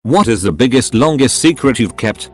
What is the biggest longest secret you've kept?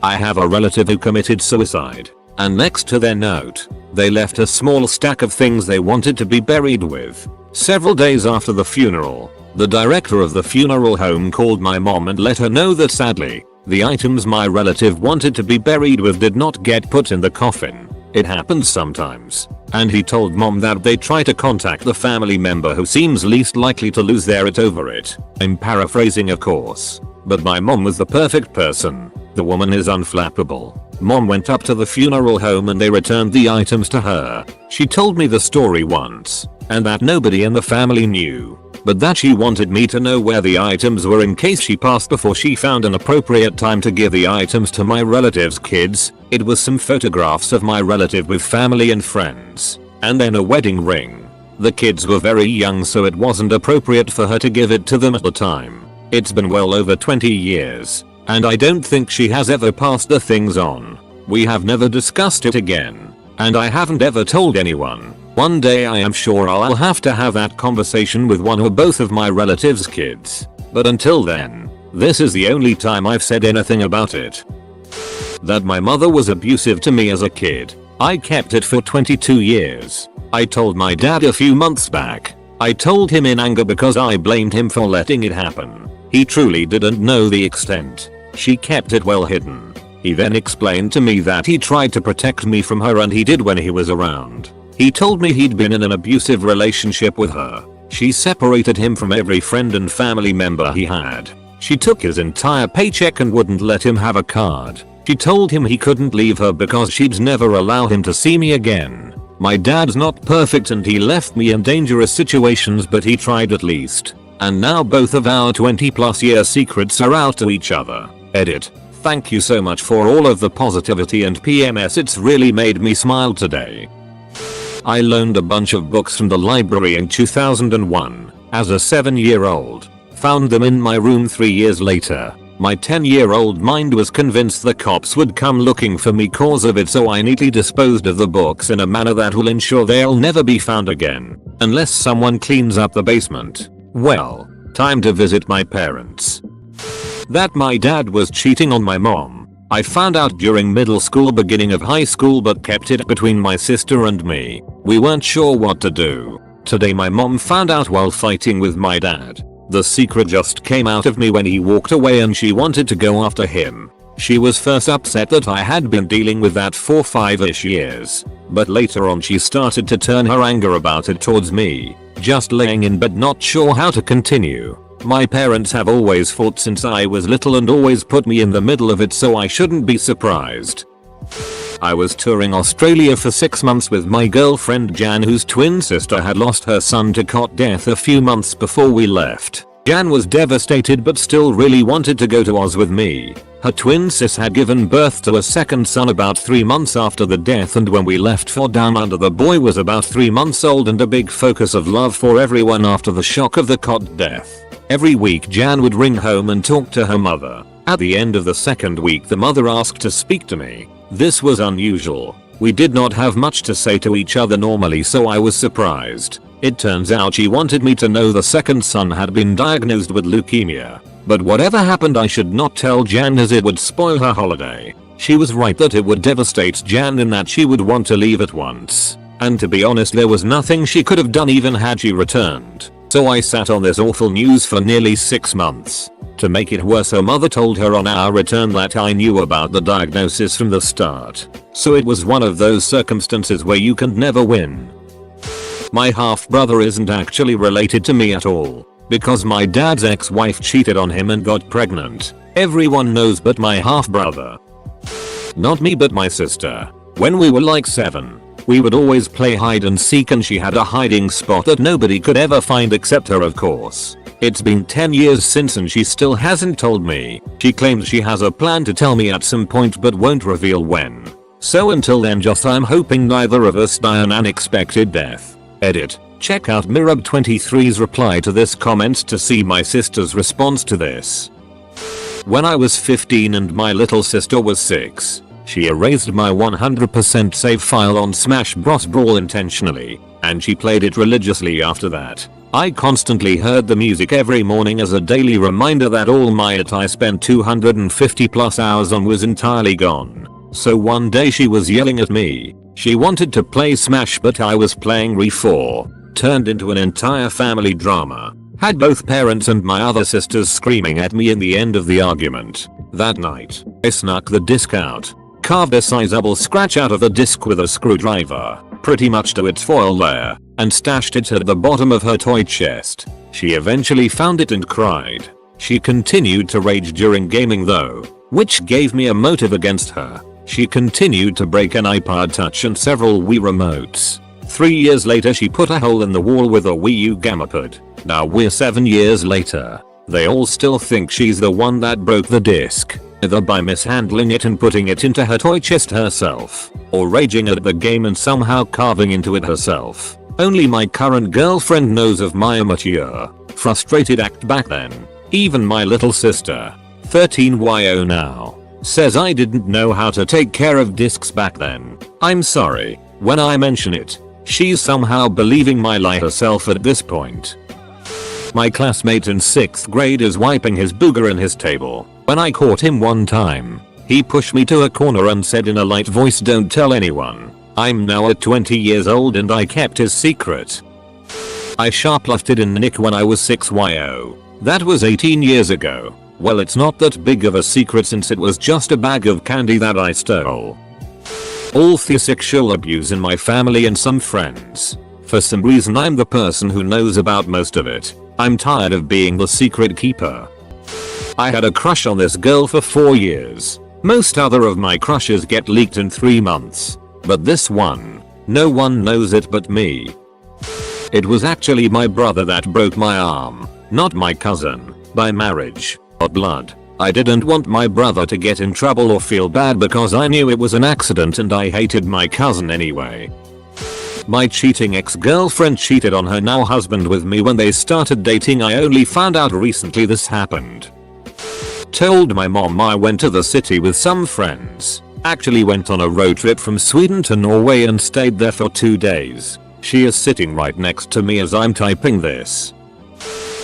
I have a relative who committed suicide, and next to their note, they left a small stack of things they wanted to be buried with. Several days after the funeral, the director of the funeral home called my mom and let her know that sadly, the items my relative wanted to be buried with did not get put in the coffin. It happens sometimes. And he told mom that they try to contact the family member who seems least likely to lose their it over it. I'm paraphrasing of course. But my mom was the perfect person. The woman is unflappable. Mom went up to the funeral home and they returned the items to her. She told me the story once, and that nobody in the family knew, but that she wanted me to know where the items were in case she passed before she found an appropriate time to give the items to my relative's kids. It was some photographs of my relative with family and friends, and then a wedding ring. The kids were very young so it wasn't appropriate for her to give it to them at the time. It's been well over 20 years, and I don't think she has ever passed the things on. We have never discussed it again, and I haven't ever told anyone. One day I am sure I'll have to have that conversation with one or both of my relatives' kids. But until then, this is the only time I've said anything about it. That my mother was abusive to me as a kid. I kept it for 22 years. I told my dad a few months back. I told him in anger because I blamed him for letting it happen. He truly didn't know the extent. She kept it well hidden. He then explained to me that he tried to protect me from her and he did when he was around. He told me he'd been in an abusive relationship with her. She separated him from every friend and family member he had. She took his entire paycheck and wouldn't let him have a card. She told him he couldn't leave her because she'd never allow him to see me again. My dad's not perfect and he left me in dangerous situations but he tried at least. And now both of our 20+ year secrets are out to each other. Edit. Thank you so much for all of the positivity and PMS, it's really made me smile today. I loaned a bunch of books from the library in 2001 as a 7-year-old. Found them in my room 3 years later. My 10-year-old mind was convinced the cops would come looking for me cause of it, so I neatly disposed of the books in a manner that will ensure they'll never be found again. Unless someone cleans up the basement. Well, time to visit my parents. That my dad was cheating on my mom. I found out during middle school, beginning of high school, but kept it between my sister and me. We weren't sure what to do. Today my mom found out while fighting with my dad. The secret just came out of me when he walked away and she wanted to go after him. She was first upset that I had been dealing with that for 5-ish years. But later on she started to turn her anger about it towards me. Just laying in bed not sure how to continue. My parents have always fought since I was little and always put me in the middle of it, so I shouldn't be surprised. I was touring Australia for 6 months with my girlfriend Jan, whose twin sister had lost her son to cot death a few months before we left. Jan was devastated but still really wanted to go to Oz with me. Her twin sis had given birth to a second son about 3 months after the death, and when we left for Down Under, the boy was about 3 months old and a big focus of love for everyone after the shock of the cot death. Every week Jan would ring home and talk to her mother. At the end of the second week the mother asked to speak to me. This was unusual. We did not have much to say to each other normally, so I was surprised. It turns out she wanted me to know the second son had been diagnosed with leukemia. But whatever happened I should not tell Jan as it would spoil her holiday. She was right that it would devastate Jan and that she would want to leave at once. And to be honest, there was nothing she could have done even had she returned. So I sat on this awful news for nearly 6 months. To make it worse, her mother told her on our return that I knew about the diagnosis from the start. So it was one of those circumstances where you can never win. My half-brother isn't actually related to me at all, because my dad's ex-wife cheated on him and got pregnant. Everyone knows but my half-brother. Not me but my sister. When we were like 7. We would always play hide and seek and she had a hiding spot that nobody could ever find except her, of course. It's been 10 years since and she still hasn't told me. She claims she has a plan to tell me at some point but won't reveal when. So until then I'm hoping neither of us die an unexpected death. Edit. Check out Mirab23's reply to this comment to see my sister's response to this. When I was 15 and my little sister was 6. She erased my 100% save file on Smash Bros. Brawl intentionally, and she played it religiously after that. I constantly heard the music every morning as a daily reminder that all my I spent 250 plus hours on was entirely gone. So one day she was yelling at me. She wanted to play Smash but I was playing Re4. Turned into an entire family drama. Had both parents and my other sisters screaming at me in the end of the argument. That night, I snuck the disc out. Carved a sizable scratch out of the disc with a screwdriver, pretty much to its foil layer, and stashed it at the bottom of her toy chest. She eventually found it and cried. She continued to rage during gaming though, which gave me a motive against her. She continued to break an iPod Touch and several Wii remotes. 3 years later she put a hole in the wall with a Wii U gamepad. Now we're 7 years later. They all still think she's the one that broke the disc. Either by mishandling it and putting it into her toy chest herself, or raging at the game and somehow carving into it herself. Only my current girlfriend knows of my immature, frustrated act back then. Even my little sister, 13yo now, says I didn't know how to take care of discs back then. I'm sorry, when I mention it, she's somehow believing my lie herself at this point. My classmate in 6th grade is wiping his booger in his table. When I caught him one time, he pushed me to a corner and said in a light voice, "Don't tell anyone." I'm now at 20 years old and I kept his secret. I shoplifted in Nick when I was 6yo. That was 18 years ago. Well, it's not that big of a secret since it was just a bag of candy that I stole. All the sexual abuse in my family and some friends. For some reason I'm the person who knows about most of it. I'm tired of being the secret keeper. I had a crush on this girl for 4 years. Most other of my crushes get leaked in 3 months. But this one, no one knows it but me. It was actually my brother that broke my arm, not my cousin, by marriage or blood. I didn't want my brother to get in trouble or feel bad because I knew it was an accident and I hated my cousin anyway. My cheating ex-girlfriend cheated on her now husband with me when they started dating. I only found out recently this happened. Told my mom I went to the city with some friends. Actually went on a road trip from Sweden to Norway and stayed there for 2 days. She is sitting right next to me as I'm typing this.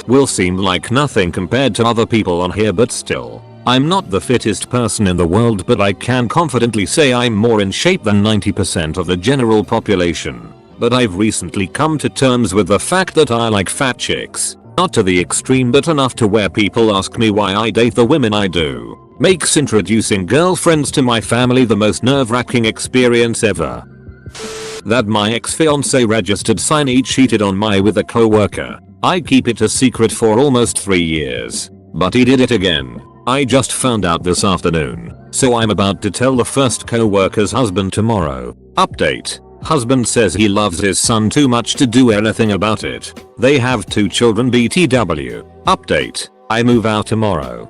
Will seem like nothing compared to other people on here, but still, I'm not the fittest person in the world, but I can confidently say I'm more in shape than 90% of the general population. But I've recently come to terms with the fact that I like fat chicks. Not to the extreme, but enough to where people ask me why I date the women I do. Makes introducing girlfriends to my family the most nerve-wracking experience ever. That my ex-fiance registered signee cheated on me with a coworker. I keep it a secret for almost 3 years. But he did it again. I just found out this afternoon. So I'm about to tell the first coworker's husband tomorrow. Update. Husband says he loves his son too much to do anything about it. They have 2 children BTW. Update. I move out tomorrow.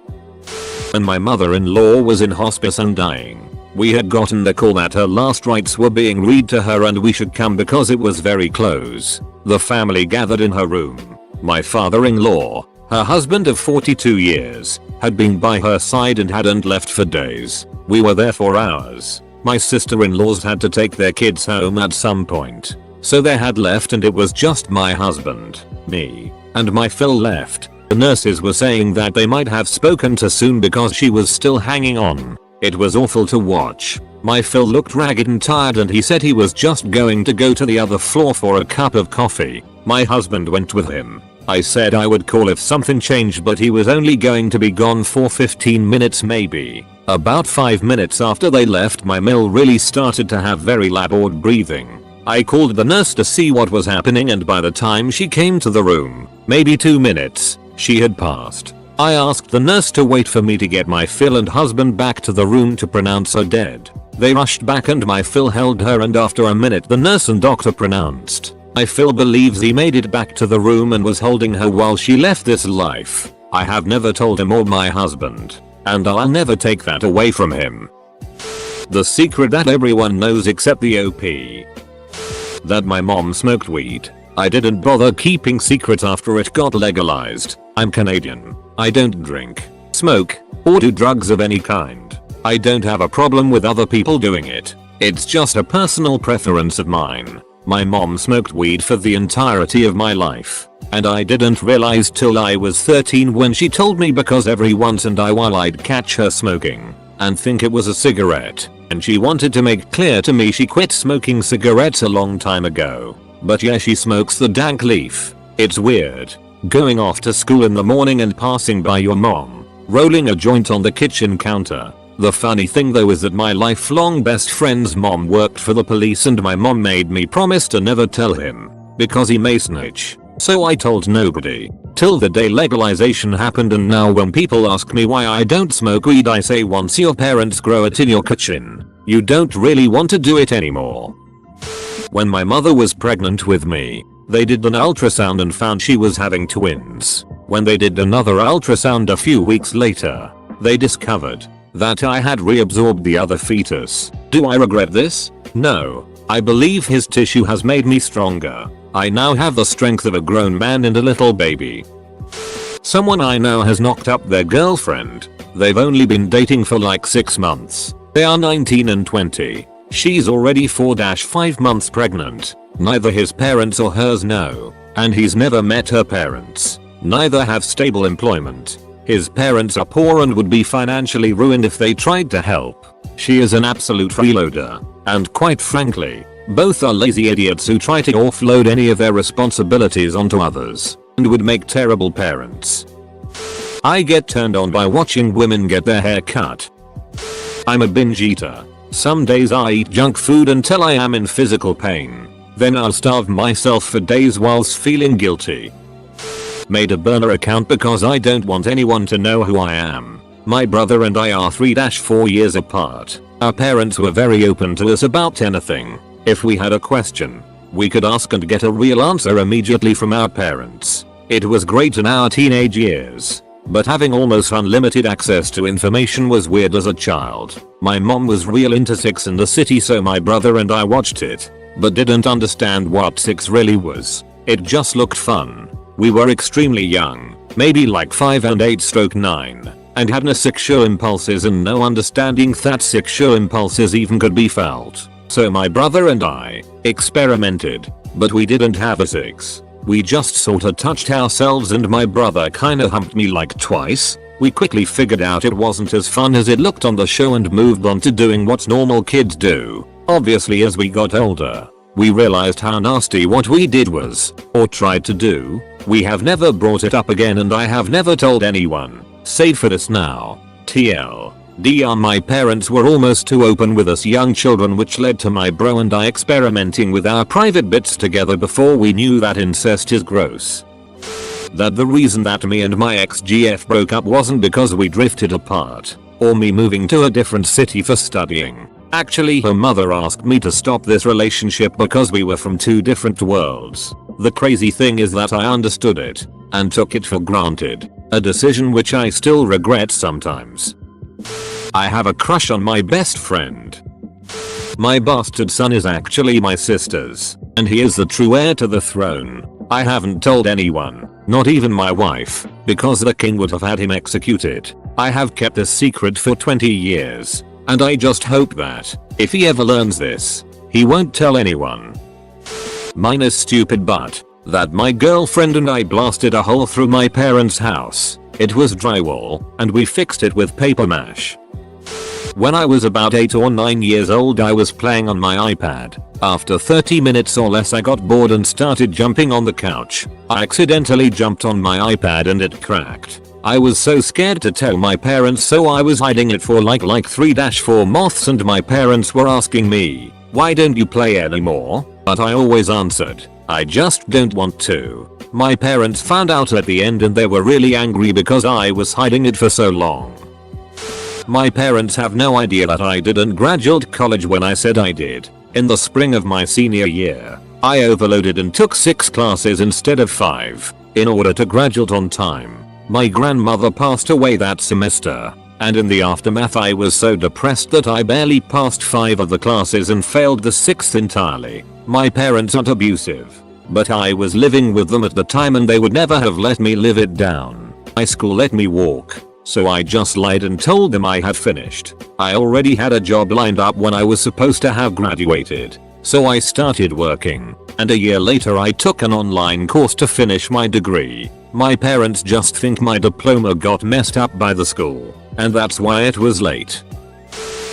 When my mother-in-law was in hospice and dying, we had gotten the call that her last rites were being read to her and we should come because it was very close. The family gathered in her room. My father-in-law, her husband of 42 years, had been by her side and hadn't left for days. We were there for hours. My sister-in-laws had to take their kids home at some point. So they had left and it was just my husband, me, and my Phil left. The nurses were saying that they might have spoken too soon because she was still hanging on. It was awful to watch. My Phil looked ragged and tired and he said he was just going to go to the other floor for a cup of coffee. My husband went with him. I said I would call if something changed, but he was only going to be gone for 15 minutes maybe. About 5 minutes after they left, my Mill really started to have very labored breathing. I called the nurse to see what was happening and by the time she came to the room, maybe 2 minutes, she had passed. I asked the nurse to wait for me to get my Phil and husband back to the room to pronounce her dead. They rushed back and my Phil held her and after a minute the nurse and doctor pronounced, "My Phil believes he made it back to the room and was holding her while she left this life." I have never told him or my husband. And I'll never take that away from him. The secret that everyone knows except the OP. That my mom smoked weed. I didn't bother keeping secrets after it got legalized. I'm Canadian. I don't drink, smoke, or do drugs of any kind. I don't have a problem with other people doing it. It's just a personal preference of mine. My mom smoked weed for the entirety of my life, and I didn't realize till I was 13 when she told me, because every once in a while I'd catch her smoking and think it was a cigarette, and she wanted to make clear to me she quit smoking cigarettes a long time ago. But yeah, she smokes the dank leaf. It's weird. Going off to school in the morning and passing by your mom, rolling a joint on the kitchen counter. The funny thing though is that my lifelong best friend's mom worked for the police, and my mom made me promise to never tell him, because he may snitch. So I told nobody, till the day legalization happened, and now when people ask me why I don't smoke weed, I say once your parents grow it in your kitchen, you don't really want to do it anymore. When my mother was pregnant with me, they did an ultrasound and found she was having twins. When they did another ultrasound a few weeks later, they discovered that I had reabsorbed the other fetus. Do I regret this? No. I believe his tissue has made me stronger. I now have the strength of a grown man and a little baby. Someone I know has knocked up their girlfriend. They've only been dating for like 6 months. They are 19 and 20. She's already 4-5 months pregnant. Neither his parents or hers know, and he's never met her parents. Neither have stable employment. His parents are poor and would be financially ruined if they tried to help. She is an absolute freeloader, and quite frankly, both are lazy idiots who try to offload any of their responsibilities onto others, and would make terrible parents. I get turned on by watching women get their hair cut. I'm a binge eater. Some days I eat junk food until I am in physical pain. Then I'll starve myself for days whilst feeling guilty. Made a burner account because I don't want anyone to know who I am. My brother and I are 3-4 years apart. Our parents were very open to us about anything. If we had a question, we could ask and get a real answer immediately from our parents. It was great in our teenage years, but having almost unlimited access to information was weird as a child. My mom was real into Sex and the City, so my brother and I watched it, but didn't understand what sex really was. It just looked fun. We were extremely young, maybe like 5 and 8/9, and had no sexual impulses and no understanding that sexual impulses even could be felt. So my brother and I experimented, but we didn't have a sex. We just sorta touched ourselves, and my brother kinda humped me like twice. We quickly figured out it wasn't as fun as it looked on the show and moved on to doing what normal kids do. Obviously, as we got older, we realized how nasty what we did was, or tried to do. We have never brought it up again, and I have never told anyone, save for this now. TLDR, my parents were almost too open with us young children, which led to my bro and I experimenting with our private bits together before we knew that incest is gross. That the reason that me and my ex-GF broke up wasn't because we drifted apart, or me moving to a different city for studying. Actually, her mother asked me to stop this relationship because we were from 2 different worlds. The crazy thing is that I understood it and took it for granted, a decision which I still regret sometimes. I have a crush on my best friend. My bastard son is actually my sister's, and he is the true heir to the throne. I haven't told anyone, not even my wife, because the king would have had him executed. I have kept this secret for 20 years. And I just hope that, if he ever learns this, he won't tell anyone. Mine is stupid, but that my girlfriend and I blasted a hole through my parents' house. It was drywall, and we fixed it with paper mache. When I was about 8 or 9 years old, I was playing on my iPad. After 30 minutes or less, I got bored and started jumping on the couch. I accidentally jumped on my iPad and it cracked. I was so scared to tell my parents, so I was hiding it for like 3-4 months, and my parents were asking me, why don't you play anymore? But I always answered, I just don't want to. My parents found out at the end and they were really angry because I was hiding it for so long. My parents have no idea that I didn't graduate college when I said I did. In the spring of my senior year, I overloaded and took 6 classes instead of 5 in order to graduate on time. My grandmother passed away that semester, and in the aftermath I was so depressed that I barely passed 5 of the classes and failed the 6th entirely. My parents aren't abusive, but I was living with them at the time and they would never have let me live it down. My school let me walk, so I just lied and told them I had finished. I already had a job lined up when I was supposed to have graduated, So I started working, and a year later I took an online course to finish my degree. My parents just think my diploma got messed up by the school, and that's why it was late.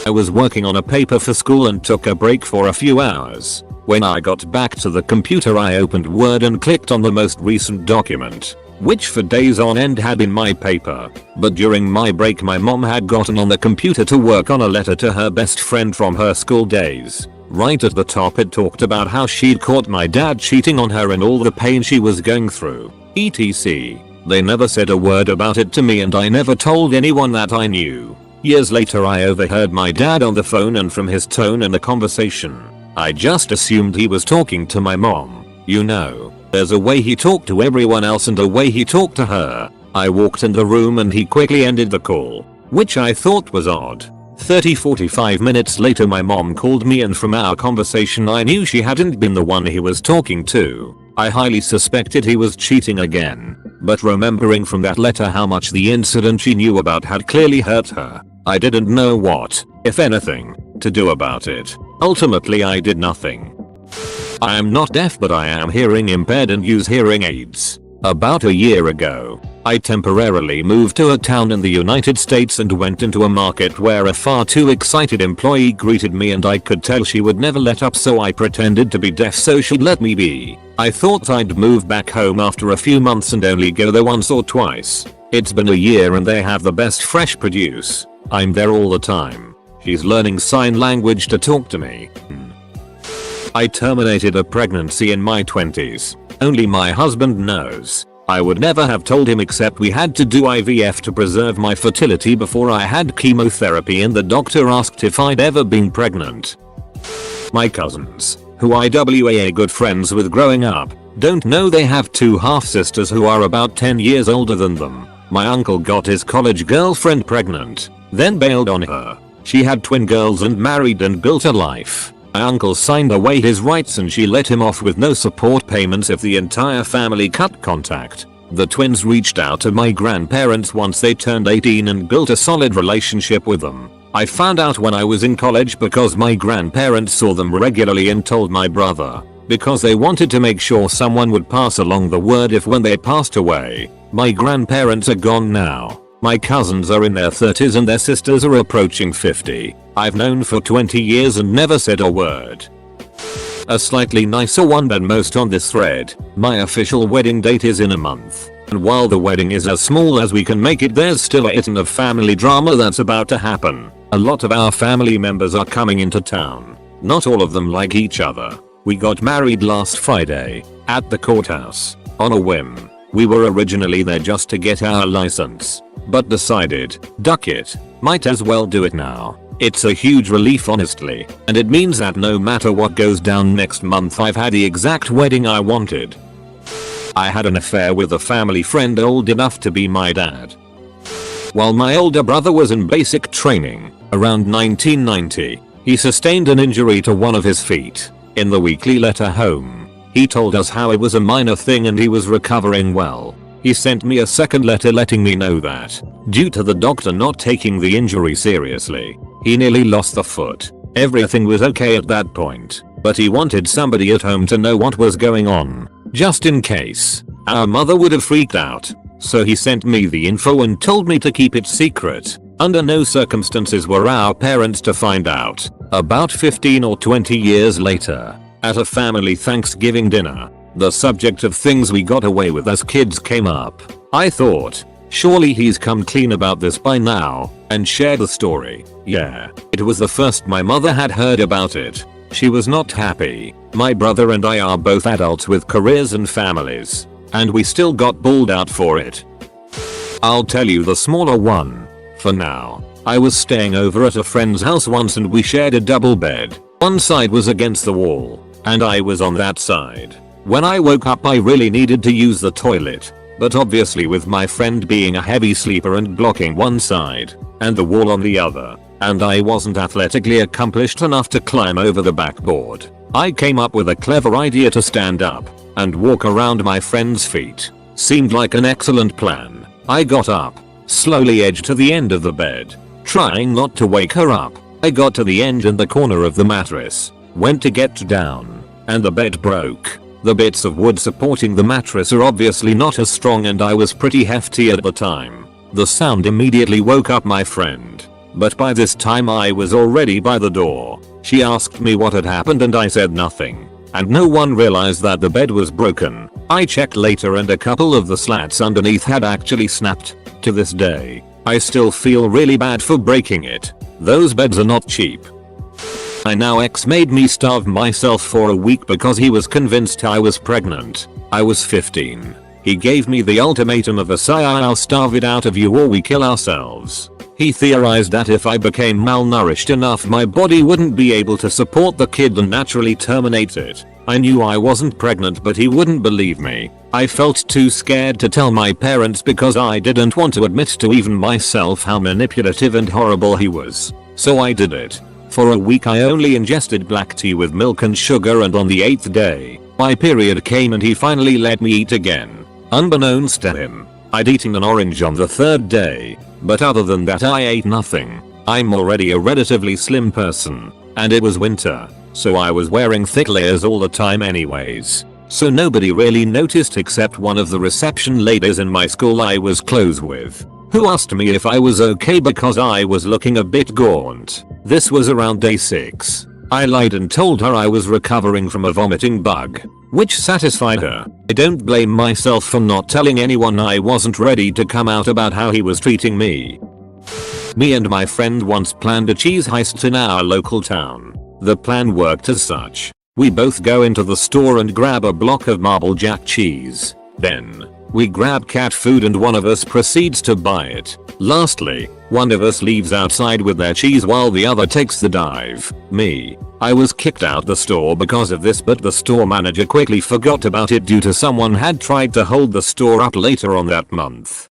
I was working on a paper for school and took a break for a few hours. When I got back to the computer I opened Word and clicked on the most recent document, which for days on end had been my paper. But during my break my mom had gotten on the computer to work on a letter to her best friend from her school days. Right at the top it talked about how she'd caught my dad cheating on her and all the pain she was going through, etc. They never said a word about it to me and I never told anyone that I knew. Years later I overheard my dad on the phone and from his tone in the conversation, I just assumed he was talking to my mom. You know, there's a way he talked to everyone else and a way he talked to her. I walked in the room and he quickly ended the call, which I thought was odd. 45 minutes later my mom called me and from our conversation I knew she hadn't been the one he was talking to. I highly suspected he was cheating again, but remembering from that letter how much the incident she knew about had clearly hurt her, I didn't know what, if anything, to do about it. Ultimately I did nothing. I am not deaf but I am hearing impaired and use hearing aids. About a year ago, I temporarily moved to a town in the United States and went into a market where a far too excited employee greeted me and I could tell she would never let up, so I pretended to be deaf so she'd let me be. I thought I'd move back home after a few months and only go there once or twice. It's been a year and they have the best fresh produce. I'm there all the time. She's learning sign language to talk to me. I terminated a pregnancy in my 20s. Only my husband knows. I would never have told him except we had to do IVF to preserve my fertility before I had chemotherapy and the doctor asked if I'd ever been pregnant. My cousins, who I were good friends with growing up, don't know they have two half-sisters who are about 10 years older than them. My uncle got his college girlfriend pregnant, then bailed on her. She had twin girls and married and built a life. My uncle signed away his rights and she let him off with no support payments if the entire family cut contact. The twins reached out to my grandparents once they turned 18 and built a solid relationship with them. I found out when I was in college because my grandparents saw them regularly and told my brother, because they wanted to make sure someone would pass along the word if when they passed away. My grandparents are gone now. My cousins are in their 30s and their sisters are approaching 50. I've known for 20 years and never said a word. A slightly nicer one than most on this thread, my official wedding date is in a month. And while the wedding is as small as we can make it, there's still a ton of family drama that's about to happen. A lot of our family members are coming into town. Not all of them like each other. We got married last Friday, at the courthouse, on a whim. We were originally there just to get our license, but decided, duck it, might as well do it now. It's a huge relief honestly, and it means that no matter what goes down next month I've had the exact wedding I wanted. I had an affair with a family friend old enough to be my dad. While my older brother was in basic training, around 1990, he sustained an injury to one of his feet. In the weekly letter home, he told us how it was a minor thing and he was recovering well. He sent me a second letter letting me know that, due to the doctor not taking the injury seriously, he nearly lost the foot. Everything was okay at that point, but he wanted somebody at home to know what was going on, just in case. Our mother would have freaked out, so he sent me the info and told me to keep it secret. Under no circumstances were our parents to find out. About 15 or 20 years later, at a family Thanksgiving dinner, the subject of things we got away with as kids came up. I thought, surely he's come clean about this by now, and shared the story. Yeah, it was the first my mother had heard about it. She was not happy. My brother and I are both adults with careers and families, and we still got bawled out for it. I'll tell you the smaller one. For now, I was staying over at a friend's house once and we shared a double bed. One side was against the wall, and I was on that side. When I woke up I really needed to use the toilet, but obviously with my friend being a heavy sleeper and blocking one side, and the wall on the other, and I wasn't athletically accomplished enough to climb over the backboard, I came up with a clever idea to stand up and walk around my friend's feet. Seemed like an excellent plan. I got up, slowly edged to the end of the bed, trying not to wake her up. I got to the end in the corner of the mattress, Went to get down, and the bed broke. The bits of wood supporting the mattress are obviously not as strong, and I was pretty hefty at the time. The sound immediately woke up my friend, but by this time I was already by the door. She asked me what had happened and I said nothing, and no one realized that the bed was broken. I checked later and a couple of the slats underneath had actually snapped. To this day, I still feel really bad for breaking it. Those beds are not cheap. My now ex made me starve myself for a week because he was convinced I was pregnant. I was 15. He gave me the ultimatum of I'll starve it out of you or we kill ourselves. He theorized that if I became malnourished enough my body wouldn't be able to support the kid and naturally terminate it. I knew I wasn't pregnant but he wouldn't believe me. I felt too scared to tell my parents because I didn't want to admit to even myself how manipulative and horrible he was. So I did it. For a week I only ingested black tea with milk and sugar, and on the 8th day, my period came and he finally let me eat again. Unbeknownst to him, I'd eaten an orange on the 3rd day, but other than that I ate nothing. I'm already a relatively slim person, and it was winter, so I was wearing thick layers all the time anyways. So nobody really noticed except one of the reception ladies in my school I was close with, who asked me if I was okay because I was looking a bit gaunt. This was around day 6. I lied and told her I was recovering from a vomiting bug, which satisfied her. I don't blame myself for not telling anyone I wasn't ready to come out about how he was treating me. Me and my friend once planned a cheese heist in our local town. The plan worked as such. We both go into the store and grab a block of Marble Jack cheese. Then, we grab cat food and one of us proceeds to buy it. Lastly, one of us leaves outside with their cheese while the other takes the dive. Me. I was kicked out the store because of this, but the store manager quickly forgot about it due to someone had tried to hold the store up later on that month.